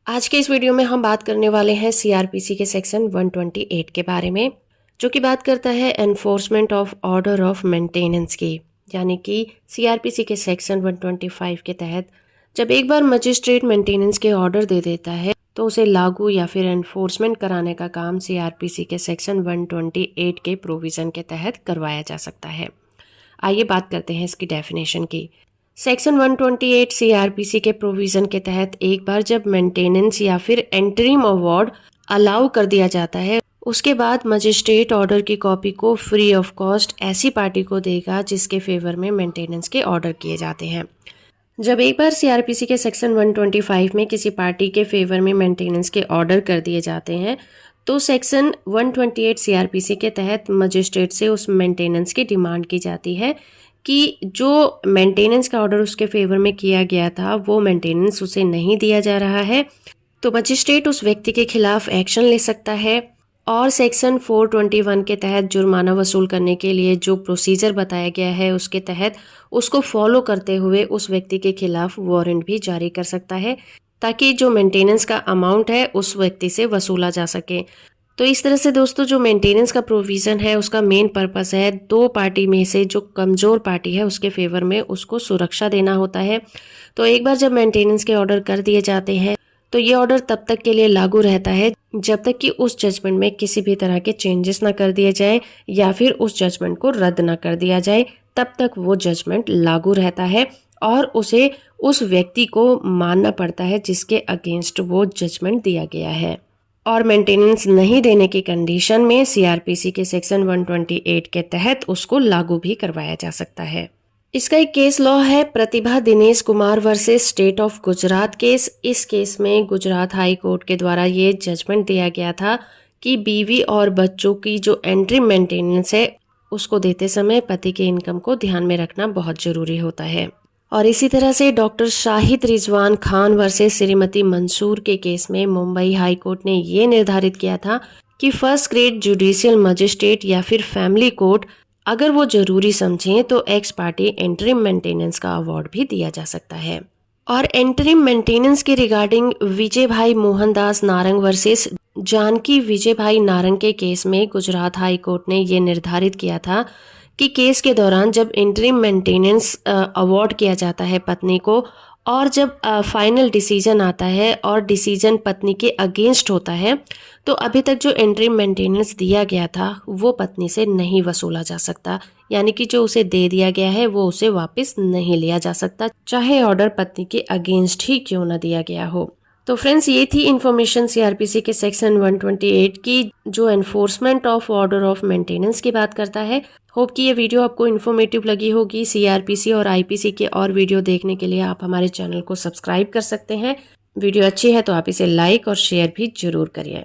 आज के इस वीडियो में हम बात करने वाले हैं सीआरपीसी के सेक्शन 128 के बारे में, जो कि बात करता है enforcement of order of maintenance की। यानी कि सीआरपीसी के सेक्शन 125 के तहत जब एक बार मजिस्ट्रेट मेंटेनेंस के ऑर्डर दे देता है तो उसे लागू या फिर एनफोर्समेंट कराने का काम सीआरपीसी के सेक्शन 128 के प्रोविज़न के तहत करवाया जा सकता है। आइए बात करते हैं इसकी डेफिनेशन की। सेक्शन 128 सीआरपीसी के प्रोविज़न के तहत एक बार जब मेंटेनेंस या फिर एंटरिम अवार्ड अलाउ कर दिया जाता है, उसके बाद मजिस्ट्रेट ऑर्डर की कॉपी को फ्री ऑफ कॉस्ट ऐसी पार्टी को देगा जिसके फेवर में मेंटेनेंस के ऑर्डर किए जाते हैं। जब एक बार सीआरपीसी के सेक्शन 125 में किसी पार्टी के फेवर में मेंटेनेंस के ऑर्डर कर दिए जाते हैं तो सेक्शन 128 सीआरपीसी के तहत मजिस्ट्रेट से उस मेंटेनेंस की डिमांड की जाती है कि जो मेंटेनेंस का ऑर्डर उसके फेवर में किया गया था वो मेंटेनेंस उसे नहीं दिया जा रहा है, तो मजिस्ट्रेट उस व्यक्ति के खिलाफ एक्शन ले सकता है और सेक्शन 421 के तहत जुर्माना वसूल करने के लिए जो प्रोसीजर बताया गया है उसके तहत उसको फॉलो करते हुए उस व्यक्ति के खिलाफ वारंट भी जारी कर सकता है ताकि जो मेंटेनेंस का अमाउंट है उस व्यक्ति से वसूला जा सके। तो इस तरह से दोस्तों जो मेंटेनेंस का प्रोविज़न है उसका मेन पर्पस है दो पार्टी में से जो कमज़ोर पार्टी है उसके फेवर में उसको सुरक्षा देना होता है। तो एक बार जब मेंटेनेंस के ऑर्डर कर दिए जाते हैं तो ये ऑर्डर तब तक के लिए लागू रहता है जब तक कि उस जजमेंट में किसी भी तरह के चेंजेस ना कर दिए जाए या फिर उस जजमेंट को रद्द ना कर दिया जाए, तब तक वो जजमेंट लागू रहता है और उसे उस व्यक्ति को मानना पड़ता है जिसके अगेंस्ट वो जजमेंट दिया गया है। और मेंटेनेंस नहीं देने की कंडीशन में सीआरपीसी के सेक्शन 128 के तहत उसको लागू भी करवाया जा सकता है। इसका एक केस लॉ है Pratibha Dinesh Kumar versus state of Gujarat case. इस केस में गुजरात हाई कोर्ट के द्वारा ये जजमेंट दिया गया था कि बीवी और बच्चों की जो एंट्री मेंटेनेंस है उसको देते समय पति के इनकम को ध्यान में रखना बहुत जरूरी होता है। और इसी तरह से डॉक्टर शाहिद रिजवान खान वर्सेस श्रीमती मंसूर के केस में मुंबई हाई कोर्ट ने ये निर्धारित किया था कि फर्स्ट ग्रेड जुडिशियल मजिस्ट्रेट या फिर फैमिली कोर्ट अगर वो जरूरी समझें तो एक्स पार्टी एंटरिम मेंटेनेंस का अवार्ड भी दिया जा सकता है। और एंटरिम मेंटेनेंस के रिगार्डिंग विजय भाई मोहनदास नारंग वर्सेस जानकी विजय भाई नारंग के केस में गुजरात हाई कोर्ट ने ये निर्धारित किया था कि केस के दौरान जब इंटरिम मेंटेनेंस अवार्ड किया जाता है पत्नी को और जब फाइनल डिसीजन आता है और डिसीजन पत्नी के अगेंस्ट होता है तो अभी तक जो इंटरिम मेंटेनेंस दिया गया था वो पत्नी से नहीं वसूला जा सकता। यानी कि जो उसे दे दिया गया है वो उसे वापस नहीं लिया जा सकता, चाहे ऑर्डर पत्नी के अगेंस्ट ही क्यों न दिया गया हो। तो फ्रेंड्स ये थी इन्फॉर्मेशन सीआरपीसी के सेक्शन 128 की जो enforcement of order of maintenance की बात करता है। होप कि ये वीडियो आपको इन्फॉर्मेटिव लगी होगी। सीआरपीसी और आईपीसी के और वीडियो देखने के लिए आप हमारे चैनल को सब्सक्राइब कर सकते हैं। वीडियो अच्छी है तो आप इसे लाइक और शेयर भी जरूर करिए।